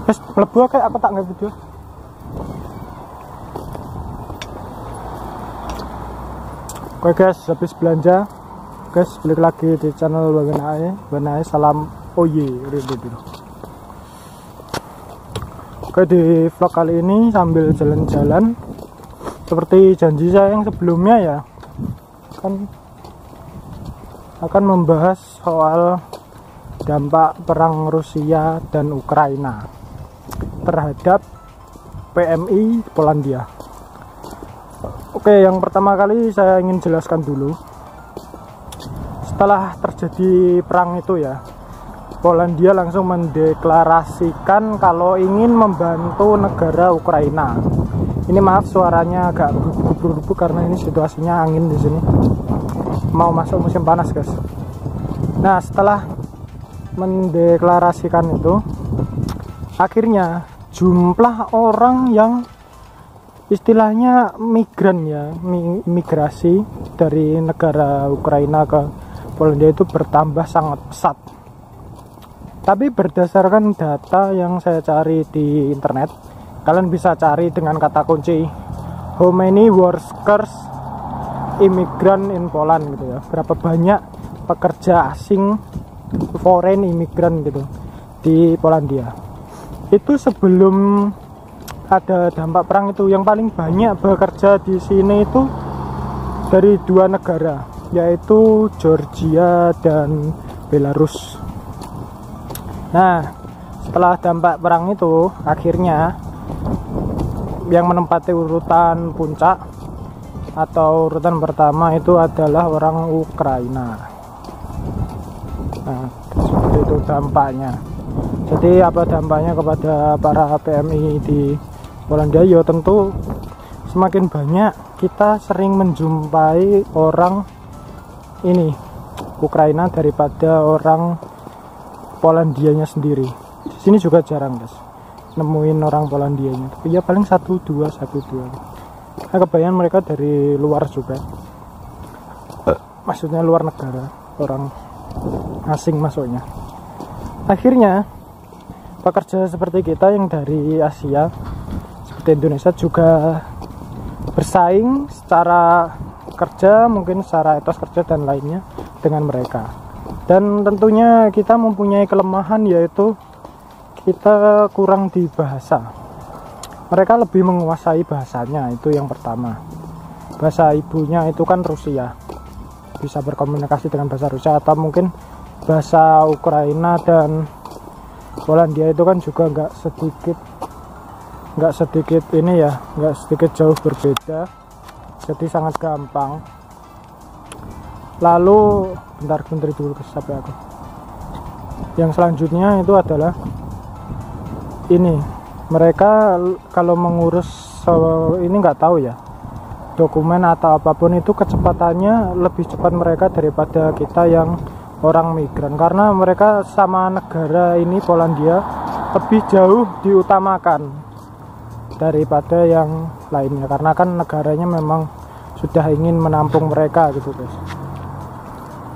Wes mlebu kayak aku tak nggak video. Oke guys, habis belanja guys, balik lagi di channel Banai. Salam oye dulu. Oke, di vlog kali ini sambil jalan-jalan seperti janji saya yang sebelumnya ya, kan akan membahas soal dampak perang Rusia dan Ukraina terhadap PMI Polandia. Oke, yang pertama kali saya ingin jelaskan dulu, setelah terjadi perang itu ya, Polandia langsung mendeklarasikan kalau ingin membantu negara Ukraina. Ini maaf suaranya agak berdebu-debu karena ini situasinya angin di sini. Mau masuk musim panas, guys. Nah, setelah mendeklarasikan itu, akhirnya jumlah orang yang istilahnya migran ya, migrasi dari negara Ukraina ke Polandia itu bertambah sangat pesat. Tapi berdasarkan data yang saya cari di internet, kalian bisa cari dengan kata kunci how many workers immigrant in Poland gitu ya, berapa banyak pekerja asing foreign immigrant gitu di Polandia. Itu sebelum ada dampak perang itu, yang paling banyak bekerja di sini itu dari dua negara, yaitu Georgia dan Belarus. Nah, setelah dampak perang itu, akhirnya yang menempati urutan puncak atau urutan pertama itu adalah orang Ukraina. Nah, seperti itu dampaknya. Jadi apa dampaknya kepada para PMI di Polandia? Ya tentu semakin banyak kita sering menjumpai orang ini Ukraina daripada orang Polandianya sendiri. Di sini juga jarang guys nemuin orang Polandianya, tapi ya paling satu dua. Nah, kebanyakan mereka dari luar juga, maksudnya luar negara, orang asing masuknya. Akhirnya pekerja seperti kita yang dari Asia seperti Indonesia juga bersaing secara kerja, mungkin secara etos kerja dan lainnya dengan mereka. Dan tentunya kita mempunyai kelemahan, yaitu kita kurang di bahasa. Mereka lebih menguasai bahasanya, itu yang pertama. Bahasa ibunya itu kan Rusia, bisa berkomunikasi dengan bahasa Rusia, atau mungkin bahasa Ukraina dan Polandia itu kan juga nggak sedikit ini ya, nggak sedikit jauh berbeda, jadi sangat gampang. Lalu bentar dulu sampai aku. Yang selanjutnya itu adalah ini, mereka kalau mengurus ini nggak tahu ya, dokumen atau apapun itu kecepatannya lebih cepat mereka daripada kita yang orang migran, karena mereka sama negara ini Polandia lebih jauh diutamakan daripada yang lainnya, karena kan negaranya memang sudah ingin menampung mereka gitu guys.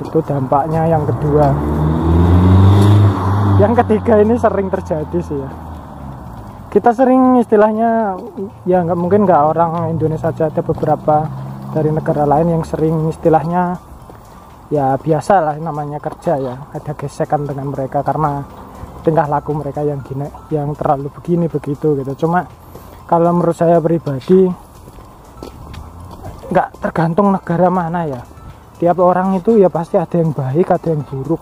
Itu dampaknya yang kedua. Yang ketiga ini sering terjadi sih ya, kita sering istilahnya ya, mungkin nggak orang Indonesia saja, ada beberapa dari negara lain yang sering istilahnya ya biasa lah, namanya kerja ya, ada gesekan dengan mereka karena tingkah laku mereka yang gini, yang terlalu begini begitu gitu. Cuma kalau menurut saya pribadi, nggak tergantung negara mana ya, tiap orang itu ya pasti ada yang baik, ada yang buruk.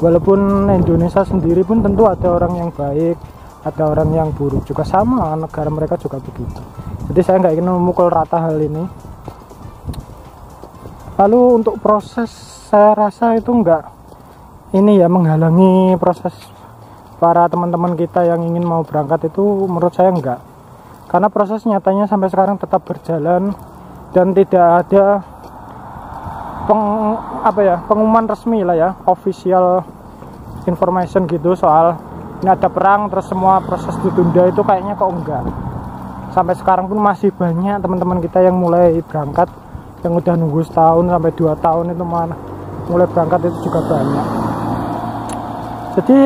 Walaupun Indonesia sendiri pun tentu ada orang yang baik, ada orang yang buruk juga, sama negara mereka juga begitu. Jadi saya nggak ingin memukul rata hal ini. Lalu untuk proses, saya rasa itu enggak ini ya, menghalangi proses para teman-teman kita yang ingin mau berangkat itu, menurut saya enggak. Karena proses nyatanya sampai sekarang tetap berjalan dan tidak ada pengumuman resmi lah ya, official information gitu soal ini ada perang terus semua proses ditunda, itu kayaknya kok enggak. Sampai sekarang pun masih banyak teman-teman kita yang mulai berangkat, yang udah nunggu setahun sampai 2 tahun itu mulai berangkat itu juga banyak. Jadi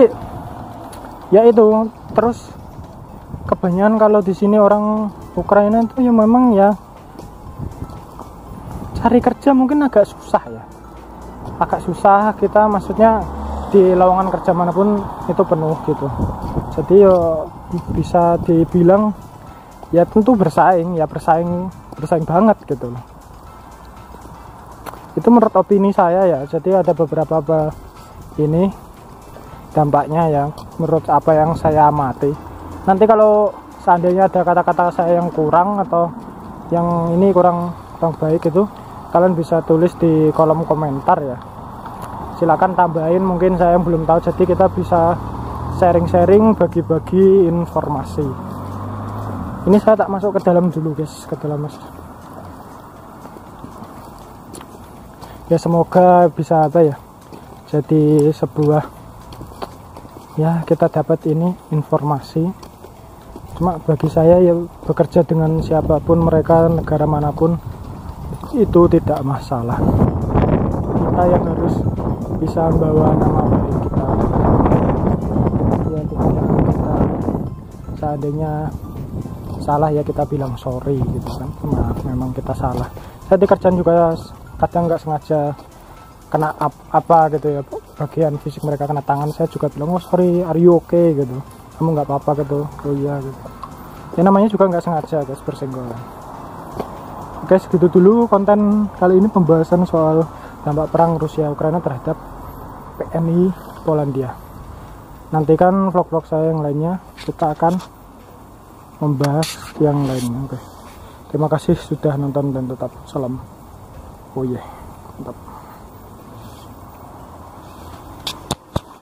ya itu. Terus kebanyakan kalau di sini orang Ukraina itu ya memang ya cari kerja mungkin agak susah ya, agak susah kita, maksudnya di lowongan kerja manapun itu penuh gitu. Jadi ya bisa dibilang ya tentu bersaing banget gitu loh. Itu menurut opini saya ya. Jadi ada beberapa ini dampaknya ya menurut apa yang saya amati. Nanti kalau seandainya ada kata-kata saya yang kurang atau yang ini kurang baik itu, kalian bisa tulis di kolom komentar ya. Silakan tambahin, mungkin saya yang belum tahu, jadi kita bisa sharing-sharing, bagi-bagi informasi. Ini saya tak masuk ke dalam dulu guys, ke dalam mas. Ya semoga bisa apa ya, jadi sebuah ya kita dapat ini informasi. Cuma bagi saya ya bekerja dengan siapapun mereka, negara manapun itu tidak masalah. Kita yang harus bisa membawa nama baik kita ya, kita seandainya salah ya kita bilang sorry gitu kan, maaf memang kita salah. Saya di kerjaan juga kadang nggak sengaja kena apa gitu ya, bagian fisik mereka kena tangan, saya juga bilang oh sorry, are you okay gitu, kamu nggak apa-apa gitu, oh iya gitu ya, namanya juga nggak sengaja guys, bersenggolan. Oke, segitu dulu konten kali ini, pembahasan soal dampak perang Rusia Ukraina terhadap PNI Polandia. Nantikan vlog-vlog saya yang lainnya, kita akan membahas yang lainnya. Oke, terima kasih sudah nonton dan tetap salam. Oh yeah, mantap.